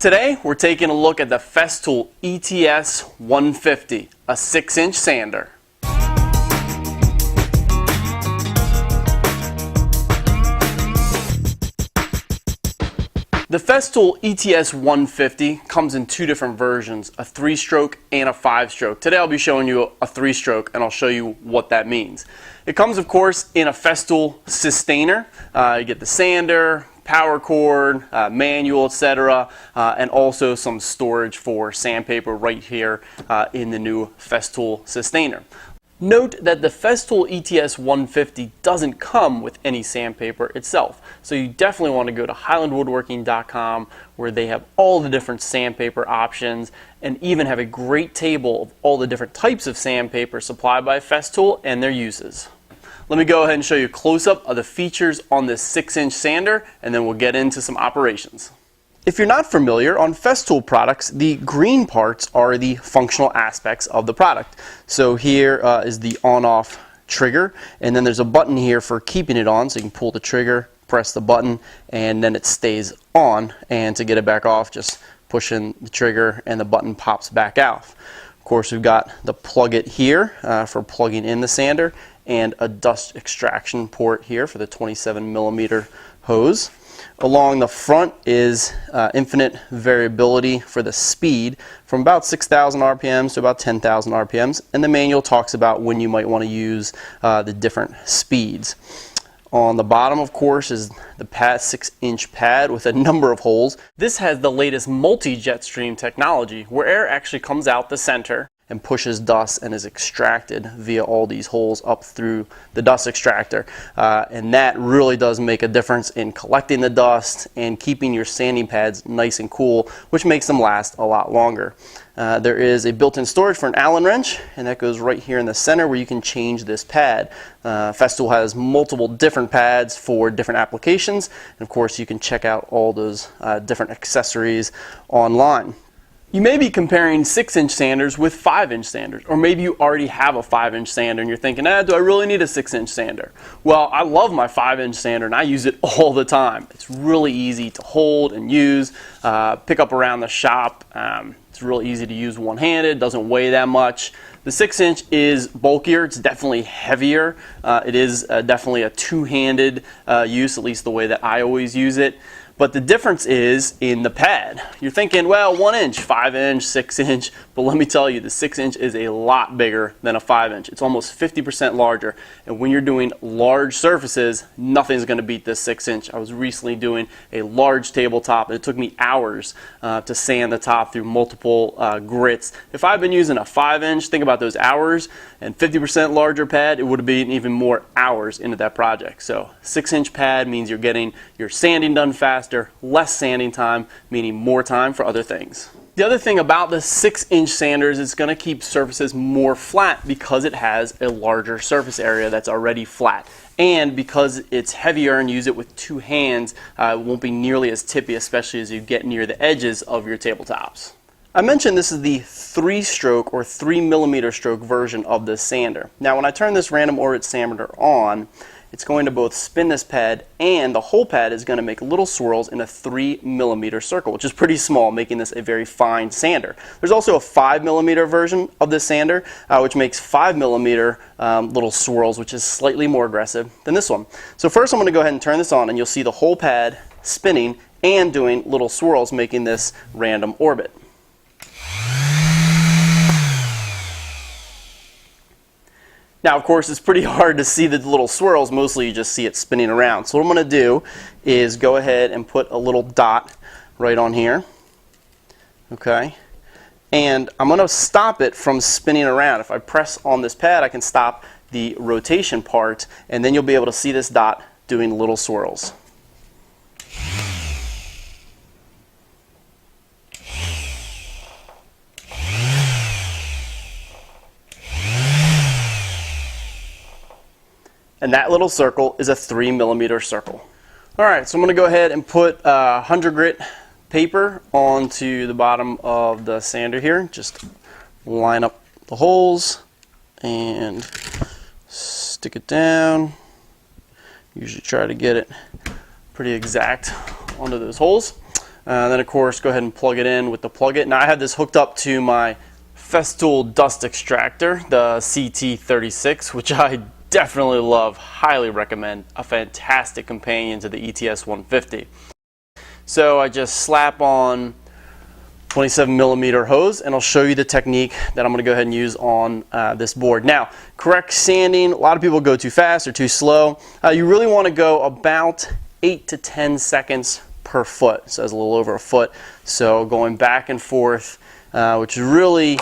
Today we're taking a look at the Festool ETS 150, a 6-inch sander. The Festool ETS 150 comes in two different versions, a 3-stroke and a 5-stroke. Today I'll be showing you a 3-stroke and I'll show you what that means. It comes of course in a Festool sustainer. You get the sander, power cord, manual, etc., and also some storage for sandpaper right here in the new Festool sustainer. Note that the Festool ETS 150 doesn't come with any sandpaper itself, so you definitely want to go to highlandwoodworking.com where they have all the different sandpaper options and even have a great table of all the different types of sandpaper supplied by Festool and their uses. Let me go ahead and show you a close-up of the features on this 6-inch sander, and then we'll get into some operations. If you're not familiar, on Festool products, the green parts are the functional aspects of the product. So here is the on-off trigger, and then there's a button here for keeping it on, so you can pull the trigger, press the button, and then it stays on. And to get it back off, just push in the trigger and the button pops back out. Of course, we've got the plug it here for plugging in the sander, and a dust extraction port here for the 27mm hose. Along the front is infinite variability for the speed from about 6,000 RPMs to about 10,000 RPMs, and the manual talks about when you might want to use the different speeds. On the bottom, of course, is the 6-inch pad with a number of holes. This has the latest multi-jet stream technology where air actually comes out the center and pushes dust and is extracted via all these holes up through the dust extractor. And that really does make a difference in collecting the dust and keeping your sanding pads nice and cool, which makes them last a lot longer. There is a built-in storage for an Allen wrench, and that goes right here in the center where you can change this pad. Festool has multiple different pads for different applications, and of course you can check out all those different accessories online. You may be comparing 6-inch sanders with 5-inch sanders, or maybe you already have a 5-inch sander and you're thinking, do I really need a 6-inch sander? Well, I love my 5-inch sander and I use it all the time. It's really easy to hold and use, pick up around the shop. It's really easy to use one-handed, doesn't weigh that much. The 6-inch is bulkier, it's definitely heavier. It is definitely a two-handed use, at least the way that I always use it. But the difference is in the pad. You're thinking, well, 1-inch, 5-inch, 6-inch, but let me tell you, the 6-inch is a lot bigger than a 5-inch. It's almost 50% larger, and when you're doing large surfaces, nothing's going to beat this 6-inch. I was recently doing a large tabletop, and it took me hours to sand the top through multiple grits. If I've been using a 5-inch, think about those hours, and 50% larger pad, it would have been even more hours into that project. So 6-inch pad means you're getting your sanding done fast, less sanding time, meaning more time for other things. The other thing about the 6-inch sanders is it's going to keep surfaces more flat because it has a larger surface area that's already flat. And because it's heavier and use it with two hands, it won't be nearly as tippy, especially as you get near the edges of your tabletops. I mentioned this is the 3-stroke or 3mm stroke version of this sander. Now when I turn this random orbit sander on, it's going to both spin this pad, and the whole pad is going to make little swirls in a 3mm circle, which is pretty small, making this a very fine sander. There's also a 5mm version of this sander, which makes 5mm little swirls, which is slightly more aggressive than this one. So first I'm going to go ahead and turn this on, and you'll see the whole pad spinning and doing little swirls, making this random orbit. Now, of course, it's pretty hard to see the little swirls. Mostly you just see it spinning around. So what I'm going to do is go ahead and put a little dot right on here. Okay. And I'm going to stop it from spinning around. If I press on this pad, I can stop the rotation part, and then you'll be able to see this dot doing little swirls. And that little circle is a 3mm circle. Alright, so I'm going to go ahead and put 100 grit paper onto the bottom of the sander here. Just line up the holes and stick it down. Usually try to get it pretty exact onto those holes. Then of course go ahead and plug it in with the plug-it. Now I have this hooked up to my Festool dust extractor, the CT36, which I definitely love, highly recommend, a fantastic companion to the ETS 150. So I just slap on 27mm hose, and I'll show you the technique that I'm going to go ahead and use on this board. Now, correct sanding, a lot of people go too fast or too slow. You really want to go about 8 to 10 seconds per foot, so that's a little over a foot. So going back and forth, which is really,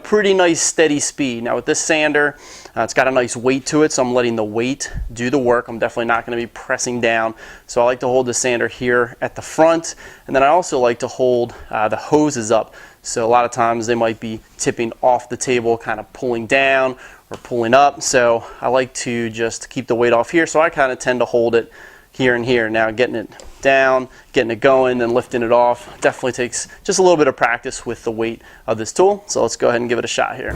pretty nice steady speed. Now with this sander, it's got a nice weight to it, so I'm letting the weight do the work. I'm definitely not going to be pressing down. So I like to hold the sander here at the front, and then I also like to hold the hoses up. So a lot of times they might be tipping off the table, kind of pulling down or pulling up. So I like to just keep the weight off here. So I kind of tend to hold it here and here. Now getting it down, getting it going, and lifting it off definitely takes just a little bit of practice with the weight of this tool. So let's go ahead and give it a shot here.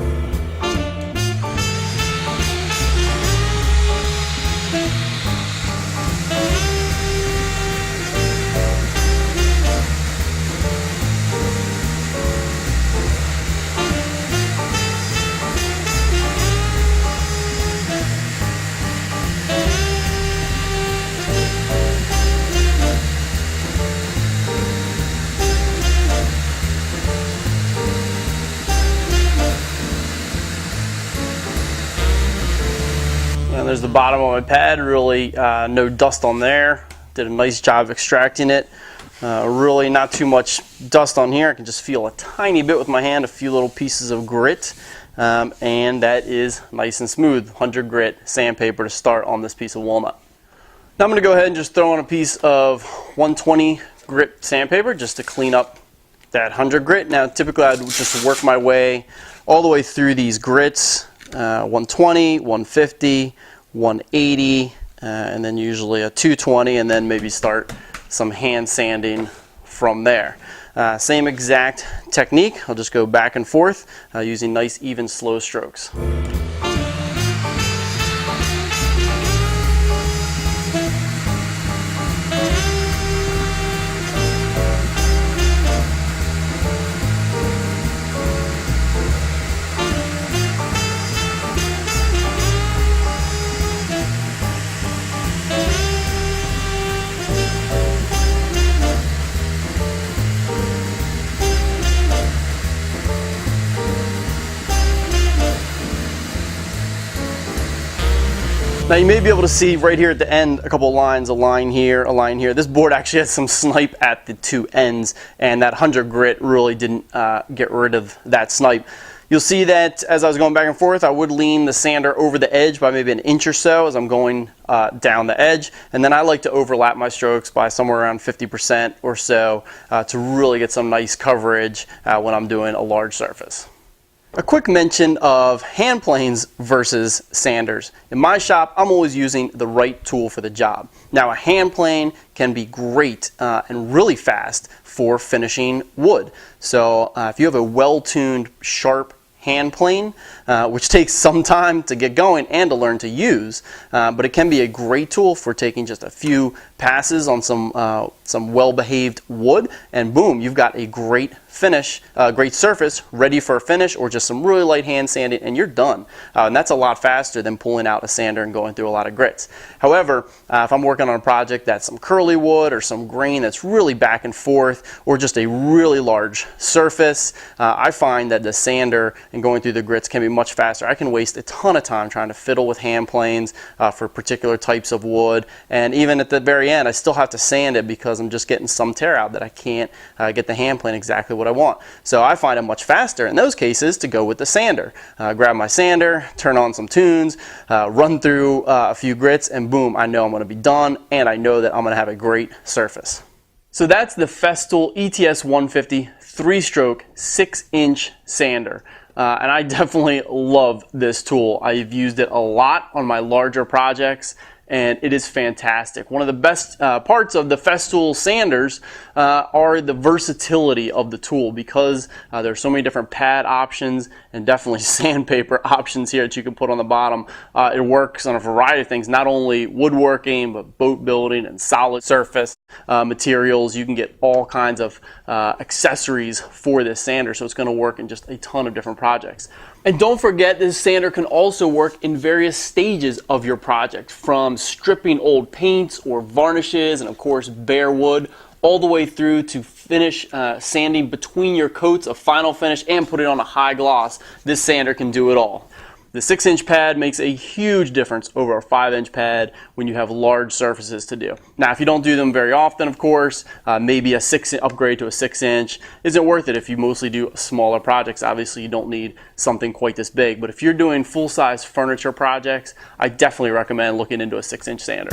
And there's the bottom of my pad, really no dust on there. Did a nice job extracting it. Really not too much dust on here. I can just feel a tiny bit with my hand, a few little pieces of grit. And that is nice and smooth. 100 grit sandpaper to start on this piece of walnut. Now I'm going to go ahead and just throw on a piece of 120 grit sandpaper just to clean up that 100 grit. Now typically I'd just work my way all the way through these grits. 120, 150, 180, and then usually a 220, and then maybe start some hand sanding from there. Same exact technique. I'll just go back and forth using nice even slow strokes. Now you may be able to see right here at the end a couple of lines, a line here, a line here. This board actually has some snipe at the two ends, and that 100 grit really didn't get rid of that snipe. You'll see that as I was going back and forth, I would lean the sander over the edge by maybe an inch or so as I'm going down the edge, and then I like to overlap my strokes by somewhere around 50% or so to really get some nice coverage when I'm doing a large surface. A quick mention of hand planes versus sanders. In my shop, I'm always using the right tool for the job. Now, a hand plane can be great and really fast for finishing wood. So if you have a well-tuned, sharp hand plane, which takes some time to get going and to learn to use, but it can be a great tool for taking just a few passes on some well-behaved wood, and boom, you've got a great finish, great surface ready for a finish, or just some really light hand sanding, and you're done. And that's a lot faster than pulling out a sander and going through a lot of grits. However, if I'm working on a project that's some curly wood or some grain that's really back and forth, or just a really large surface, I find that the sander and going through the grits can be much faster. I can waste a ton of time trying to fiddle with hand planes for particular types of wood, and even at the very end I still have to sand it because I'm just getting some tear out that I can't get the hand plane exactly what I want. So I find it much faster in those cases to go with the sander. Grab my sander, turn on some tunes, run through a few grits, and boom, I know I'm going to be done, and I know that I'm going to have a great surface. So that's the Festool ETS 150 3-stroke 6-inch sander. And I definitely love this tool. I've used it a lot on my larger projects, and it is fantastic. One of the best parts of the Festool sanders are the versatility of the tool, because there's so many different pad options and definitely sandpaper options here that you can put on the bottom. It works on a variety of things, not only woodworking, but boat building and solid surface. materials. You can get all kinds of accessories for this sander, so it's going to work in just a ton of different projects. And don't forget, this sander can also work in various stages of your project, from stripping old paints or varnishes and of course bare wood, all the way through to finish sanding between your coats of final finish and put it on a high gloss. This sander can do it all. The 6-inch pad makes a huge difference over a 5-inch pad when you have large surfaces to do. Now, if you don't do them very often, of course, maybe a upgrade to a 6-inch isn't worth it if you mostly do smaller projects. Obviously, you don't need something quite this big. But if you're doing full-size furniture projects, I definitely recommend looking into a 6-inch sander.